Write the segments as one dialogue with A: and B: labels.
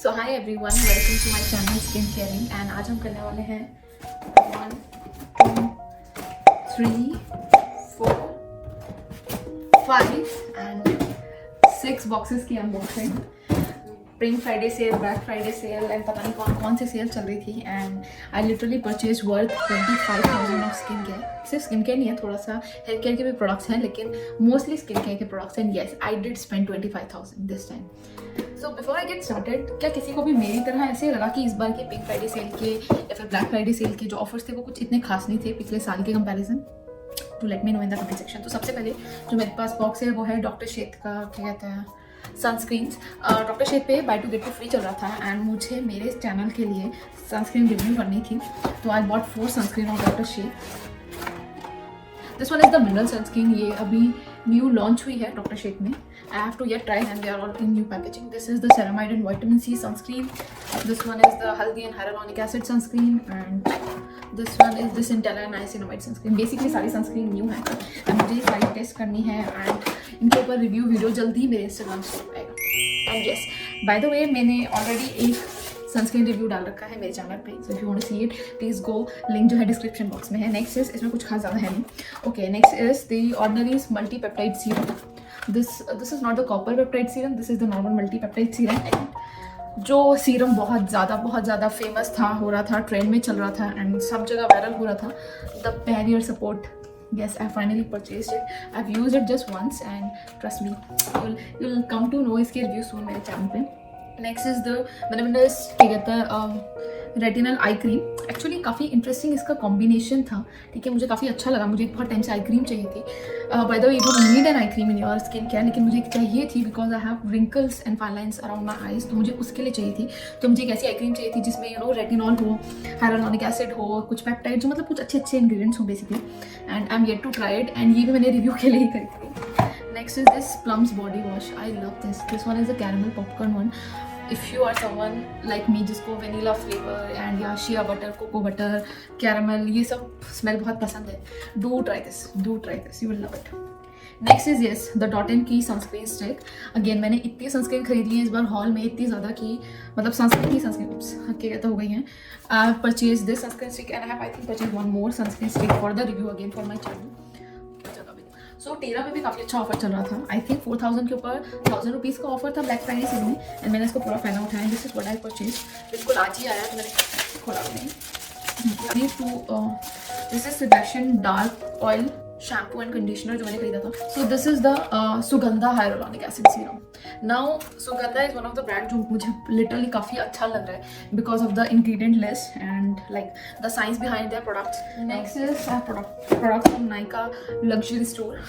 A: So hi everyone, welcome to my channel skin caring. And आज हम करने वाले हैं 1 2 3 4 5 एंड 6 बॉक्सेस की unboxing. Spring Friday sale, black Friday sale and पता नहीं कौन कौन सी सेल चल रही थी। And I literally purchase worth 25,000 of skin care. सिर्फ स्किन केयर नहीं है, थोड़ा सा हेयर केयर के भी प्रोडक्ट्स हैं, लेकिन मोस्टली स्किन केयर के products. And yes, I did spend 25,000 this time. So before I get started, क्या किसी को भी मेरी तरह ऐसे लगा कि इस बार के पिंक फ्राइडे सेल के या फिर ब्लैक फ्राइडे सेल के जो ऑफर्स थे वो कुछ इतने खास नहीं थे पिछले साल के comparison? Do let me know in the comment section. तो सबसे पहले जो मेरे पास बॉक्स है वो है डॉक्टर शेथ का, क्या कहते हैं, सनस्क्रीन्स। डॉक्टर शेथ पे buy two get two free चल रहा था एंड मुझे मेरे चैनल के लिए सनस्क्रीन रिव्यू करनी थी, तो I bought 4 sunscreen of doctor Sheth. This one is the mineral sunscreen. ये अभी न्यू लॉन्च हुई है डॉक्टर शेथ में। I have to yet try and they are all in new packaging. This is the ceramide and vitamin C sunscreen. This one is the haldi and hyaluronic acid sunscreen, and this one is this Centella and niacinamide sunscreen. Basically सारी sunscreen new है and मुझे ये सारी test करनी है and इनके ऊपर review video जल्दी ही मेरे इंस्टाग्राम पे आएगा। And yes, by the way, मैंने ऑलरेडी एक सनस्क्रीन रिव्यू डाल रखा है मेरे चैनल पे, so if you want to see it please go, link जो है डिस्क्रिप्शन बॉक्स में है। नेक्स्ट इज, इसमें कुछ खास ज़्यादा है नहीं। Okay, next is the Ordinary's multi peptide serum. This is not the copper peptide serum, this is the normal multi peptide serum. And जो सीरम बहुत ज़्यादा फेमस था, हो रहा था, ट्रेंड में चल रहा था एंड सब जगह वायरल हो रहा था, the barrier support. Yes, I finally purchased it. I've used it just once and trust me, you'll come to know इसके review soon मेरे चैनल पे। नेक्स्ट इज द मैंने क्या कहता है रेटिनल आई क्रीम। एक्चुअली काफ़ी इंटरेस्टिंग इसका combination था, ठीक है, मुझे काफ़ी अच्छा लगा। मुझे बहुत टाइम से आई क्रीम चाहिए थी। By the way, you don't need an eye cream in your skin care, लेकिन मुझे चाहिए थी because I have wrinkles and fine lines around my eyes, तो मुझे उसके लिए चाहिए थी। तो मुझे एक ऐसी आई क्रीम चाहिए थी जिसमें रेटिनॉल हो, हाइलुरोनिक एसिड हो, कुछ पेप्टाइड, जो मतलब कुछ अच्छे इंग्रेडिएंट्स हो basically. And I am yet to try it, and ये भी मैंने रिव्यू के लिए ही करी थी। Next is this plums body wash. I love this one is a caramel popcorn one. If you are someone like me जिसको vanilla flavour and या shea butter, cocoa butter, caramel, ये सब स्मेल बहुत पसंद है, do try this, you will love it. Next is yes the dot and की sunscreen stick. Again मैंने इतनी सनस्क्रीन खरीद ली है इस बार हॉल में, इतनी ज़्यादा की मतलब सनस्क्रीन क्या कहते हो गई हैं। I purchase this sunscreen stick and I have I think purchase one more sunscreen stick for the review again for my channel. So Tira पे भी काफ़ी अच्छा ऑफर चल रहा था। आई थिंक 4,000 के ऊपर 1,000 रुपीज़ का ऑफर था ब्लैक फ्राइडे सेल में, एंड मैंने इसको पूरा फायदा उठाया। This is what I purchase. बिल्कुल आज ही आया तो मैंने खोला भी नहीं। This is selection dark oil shampoo and conditioner जो मैंने खरीदा था। सो this is the Sugandha hyaluronic acid serum. Now Sugandha is one of the brand जो मुझे लिटरली काफ़ी अच्छा लग रहा है because of the ingredient list and like the science behind their products. Next is product from Nykaa luxury store.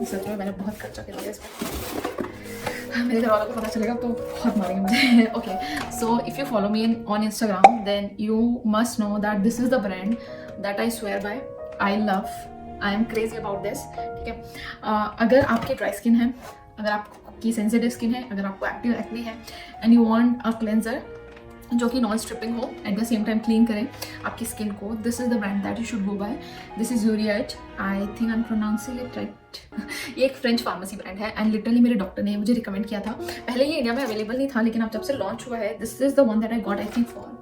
A: सच में मैंने बहुत खर्चा कर लिया इस पर, मेरे घर वालों को पता चलेगा तो बहुत मारेंगे मुझे। Okay, so if you follow me on Instagram then you must know that this is the brand that I swear by, I love, I am crazy about this. ठीक है, अगर आपकी ड्राई स्किन है, अगर आपकी सेंसिटिव स्किन है, अगर आपको एक्टिव एक्ने है and you want a cleanser जो कि नॉन स्ट्रिपिंग हो, at the same time clean करें आपकी स्किन को, this is the brand that you should go by. This is Uriage, I think I am pronouncing it right. ये एक French pharmacy brand है and literally मेरे doctor ने मुझे recommend किया था। पहले ये इंडिया में अवेलेबल नहीं था, लेकिन अब जब से लॉन्च हुआ है, this is the one that I got I think for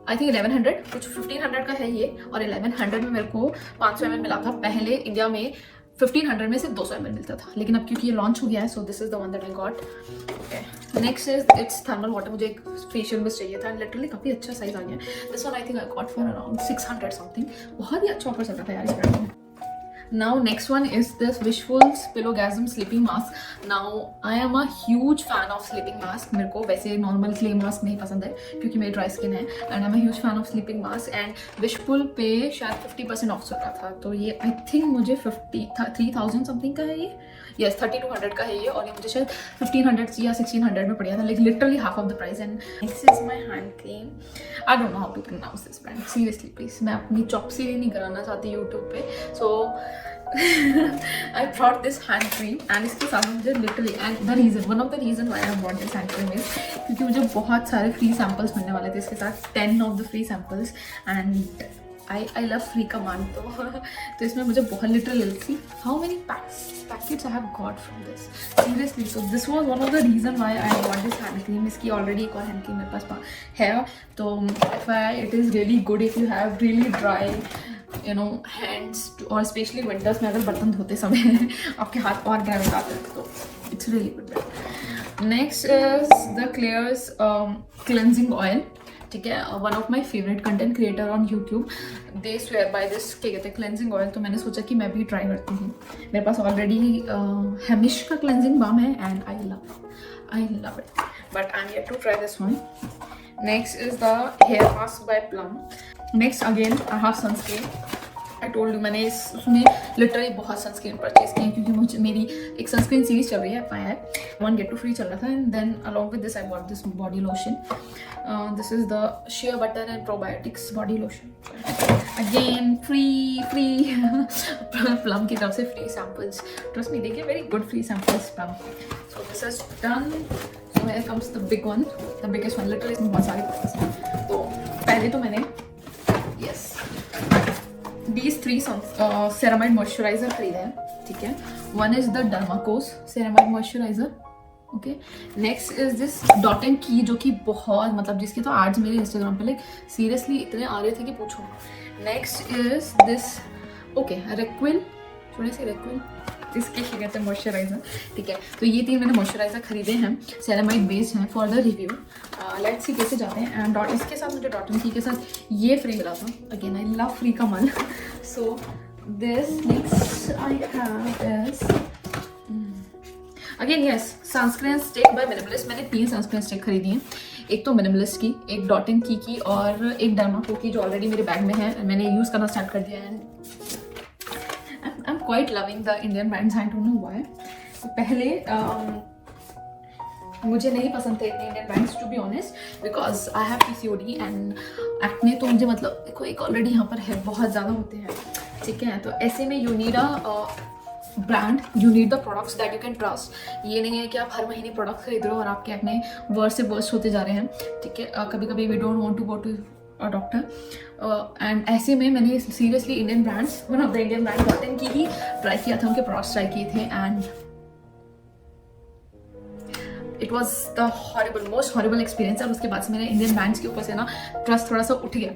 A: 1100, कुछ 1500 का है ये, और 1100 में मेरे को 500 ml मिला था। पहले इंडिया में 1500 में सिर्फ 200 ml मिलता था, लेकिन अब क्योंकि ये लॉन्च हो गया है, सो this is the one that I got. Next is it's thermal water. मुझे एक फेशियल मिस्ट चाहिए था, लिटरली काफ़ी अच्छा साइज आ गया। This one I think I got for around 600 something. बहुत ही अच्छा ऑफर चल रहा था यार इस ब्रांड में। Now next one is this Wishful's Pillowgasm sleeping mask. Now I am a huge fan of sleeping mask. मेरे को वैसे नॉर्मल क्ले मास्क नहीं पसंद है क्योंकि मेरी ड्राई स्किन है, and I am a huge fan of sleeping mask. And Wishful पे शायद 50% ऑफ चल रहा था, तो ये आई थिंक मुझे 3,000 समथिंग का है ये, यस 3,200 का है ये, और ये मुझे शायद 1,500 या 1,600 में पड़ा था, like literally half of the price. And this is my hand cream. I don't know how to pronounce this brand, seriously please, मैं अपनी चॉपसी नहीं कराना चाहती यूट्यूब पे, सो I brought this hand cream and इसके साथ मुझे literally and the reason, one of the reason why I bought this hand cream is क्योंकि मुझे बहुत सारे फ्री सैम्पल्स मिलने वाले थे इसके साथ, 10 of the free samples, and I love free command तो इसमें मुझे बहुत literally see how many packets I have got from this seriously. So this was one of the reason why I got this hand cream. इसकी already एक और hand cream मेरे पास है. तो it is really good if you have really dry you know hands, और specially winters में अगर बर्तन धोते समय आपके हाथ और ड्राई हो जाते हैं तो it's really good. Next is the clears cleansing oil. ठीक है, one of my favourite content creator on YouTube, they swear by this क्या कहते हैं क्लेंजिंग ऑयल. तो मैंने सोचा कि मैं भी ट्राई करती हूँ. मेरे पास ऑलरेडी हेमिश का क्लेंजिंग बाम है and I love it, but I am yet to try this one. Next is the hair mask by Plum. Next again I have sunscreen. I told you मैंने उसमें literally बहुत sunscreen purchase की है क्योंकि मुझे मेरी एक सनस्क्रीन सीरीज चल रही है FIR 1 get 2 फ्री चल रहा था. And then along with this I bought this body lotion. This is the shea butter and probiotics body lotion. Again free Plum की तरफ से फ्री सैम्पल्स. ट्रस्ट मी, देखिए very good free samples Plum. So this is done. So here comes the big one, the biggest one. Literally इसमें बहुत सारे products हैं. तो पहले तो मैंने these 3 ceramide moisturizer खरीदे हैं. ठीक है, one is the Dermaco's ceramide moisturizer. Okay, next is this Dot and Key, जो कि बहुत मतलब जिसके तो एड्स मेरे इंस्टाग्राम पे लाइक सीरियसली इतने आ रहे थे कि पूछो. नेक्स्ट इज दिस रेक्विल, थोड़े से रेक्विल इसके क्या कहते हैं मॉइस्चराइजर. ठीक है, तो ये 3 मैंने मॉइस्चराइजर खरीदे हैं, सेरामाइड बेस्ड हैं for the review. Let's see कैसे जाते हैं. एंड इसके साथ मुझे डॉट एंड की के साथ ये फ्री मिला था. अगेन आई लव फ्री का मन. So this next I have is again yes sunscreen stick by minimalist. मैंने 3 सनस्क्रीन स्टिक खरीदी हैं. एक तो मिनिमलिस्ट की, एक डॉट एंड की और एक डर्माको की, जो ऑलरेडी मेरे बैग में है. मैंने यूज़ करना स्टार्ट कर दिया है. I'm quite loving the Indian brands. I don't know why. पहले मुझे नहीं पसंद थे इतने Indian brands to be honest, because I have PCOD and acne. तो मुझे मतलब देखो एक ऑलरेडी यहाँ पर है, बहुत ज़्यादा होते हैं. ठीक है, तो ऐसे में you need a brand, you need the products that you can trust. ये नहीं है कि आप हर महीने प्रोडक्ट्स खरीद रहे हो और आपके एक्ने वर्स्ट से वर्स्ट होते जा रहे हैं. ठीक है, कभी कभी we don't want to go to doctor. And ऐसे में मैंने seriously Indian brands, one of the Indian brand Dot and Key ही ट्राई किया था, उनके प्रोडक्ट्स ट्राई किए थे. And it was the horrible, most horrible experience. और उसके बाद से मेरे इंडियन ब्रांड्स के ऊपर से ना ट्रस्ट थोड़ा सा उठ गया.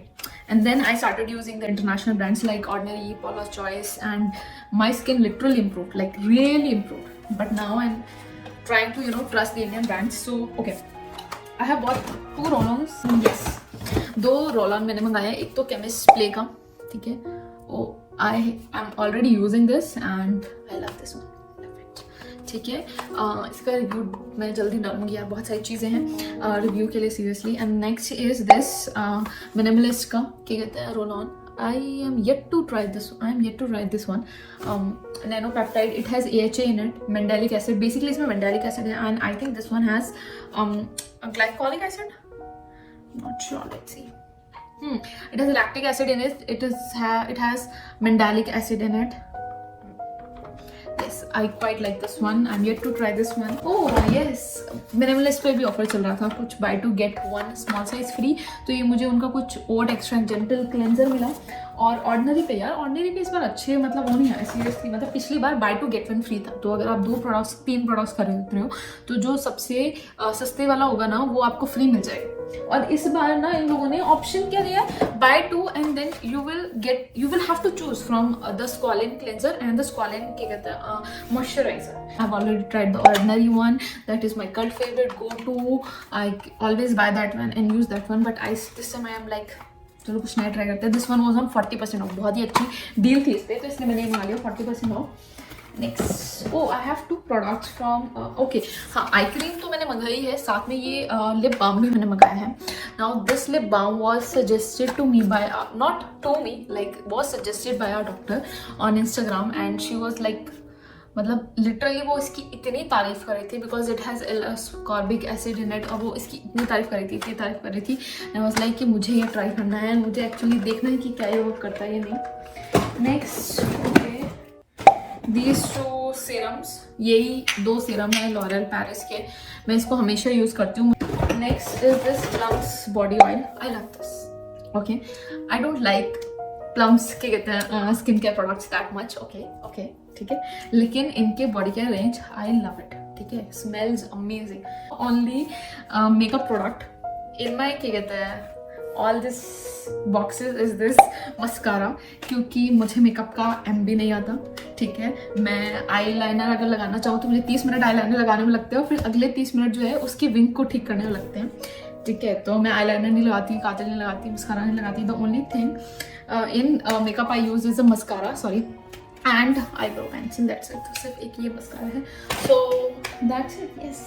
A: And then I started using the international brands like Ordinary, Paula's Choice, and my skin literally improve, like really improve. But now I am trying to trust the Indian brands. So okay, I have bought 2 roll-ons. Yes, 2 roll-on मैंने मंगाया. एक तो chemist play का. ठीक है, I am already using this and I love this one. ठीक है, इसका रिव्यू मैं जल्दी डालूंगी यार, बहुत सारी चीज़ें हैं रिव्यू के लिए seriously. And next is this minimalist का क्या कहते हैं roll on. I am yet to try this one. Nanopeptide, it has AHA in it, mandelic acid. Basically इसमें mandelic acid है, and I think this one has a glycolic acid. Not sure. Let's see. It has lactic acid in it. It has mandelic acid in it. Yes, I quite like this one. I'm yet to try this one. Oh yes, Minimalist पे भी offer चल रहा था, कुछ buy to get 1 small size free. तो ये मुझे उनका कुछ ओड एक्स्ट्रा जेंटल क्लेंजर मिला. और ऑर्डिनरी पे यार, ऑर्डिनरी पे इस बार अच्छे मतलब वो नहीं आए सीरियसली. मतलब पिछली बार buy to get 1 फ्री था. तो अगर आप 3 प्रोडक्ट्स खरीद रहे हो तो जो सबसे सस्ते वाला होगा ना वो आपको फ्री मिल जाएगा. और इस बार ना इन लोगों ने ऑप्शन क्या दिया, buy 2 and then you will have to choose from the squalane cleanser and the squalane क्या कहते हैं moisturizer. I've already tried the ordinary one. That is my cult favorite, go to. I always buy that one and use that one. But this time I am like चलो कुछ नया try करते हैं. This one was on 40% of. बहुत ही अच्छी deal थी इस पर, तो इसलिए मैंने मंगा लिया 40% of. Next I have 2 products from okay. हाँ, आई क्रीम तो मैंने मंगाई है, साथ में ये लिप बाम भी मैंने मंगाया है. Now this lip balm was suggested to me by, not to me, like was suggested by our doctor on Instagram. And she was like मतलब लिटरली वो इसकी इतनी तारीफ कर रही थी because it has ascorbic acid in it. और वो इसकी इतनी तारीफ कर रही थी. एंड वाज लाइक कि मुझे ये ट्राई करना है, मुझे एक्चुअली देखना है कि क्या ये वर्क करता है या नहीं. नेक्स्ट ओके, दीज 2 सीरम्स, यही 2 सीरम है लॉरियल पेरिस के. मैं इसको हमेशा यूज़ करती हूँ. Next is this plums body oil. I love this. Okay, I don't like Plum's के कहते हैं skin care products that much, okay ठीक है, लेकिन इनके body care range I love it, ठीक है, smells amazing. Only makeup product in my क्या कहते हैं all this boxes is this mascara, क्योंकि मुझे मेकअप का MB नहीं आता, ठीक है। मैं आई लाइनर अगर लगाना चाहूँ तो मुझे 30 मिनट आई लाइनर लगाने में लगते हैं और फिर अगले 30 मिनट जो है उसकी विंग को ठीक करने में लगते हैं, ठीक है। तो मैं आई लाइनर नहीं लगाती, काजल नहीं लगाती, मस्कारा नहीं लगाती। The only thing in makeup I use is a mascara, sorry, and eyebrow pencil, that's it. तो सिर्फ एक ये मस्कारा है, so that's it, yes.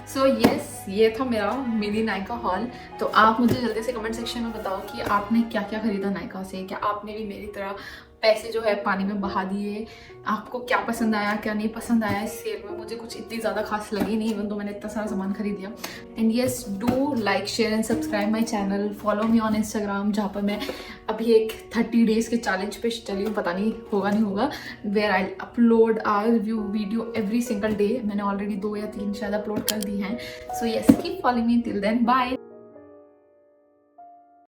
A: So yes, ये था मेरा मिनी नायका हॉल। तो आप मुझे जल्दी से कमेंट सेक्शन में बताओ कि आपने क्या क्या खरीदा नायका से, क्या आपने भी मेरी तरह पैसे जो है पानी में बहा दिए, आपको क्या पसंद आया क्या नहीं पसंद आया इस सेल में। मुझे कुछ इतनी ज़्यादा खास लगी नहीं, इवन तो मैंने इतना सारा सामान खरीद लिया। And yes, do like share and subscribe my channel, follow me on Instagram, जहाँ पर मैं अभी एक 30 डेज़ के चैलेंज पे चली हूँ, पता नहीं होगा नहीं होगा, where I upload our review video every single day. मैंने ऑलरेडी 2 या 3 शायद अपलोड कर दी हैं। So yes, keep following me till then, bye.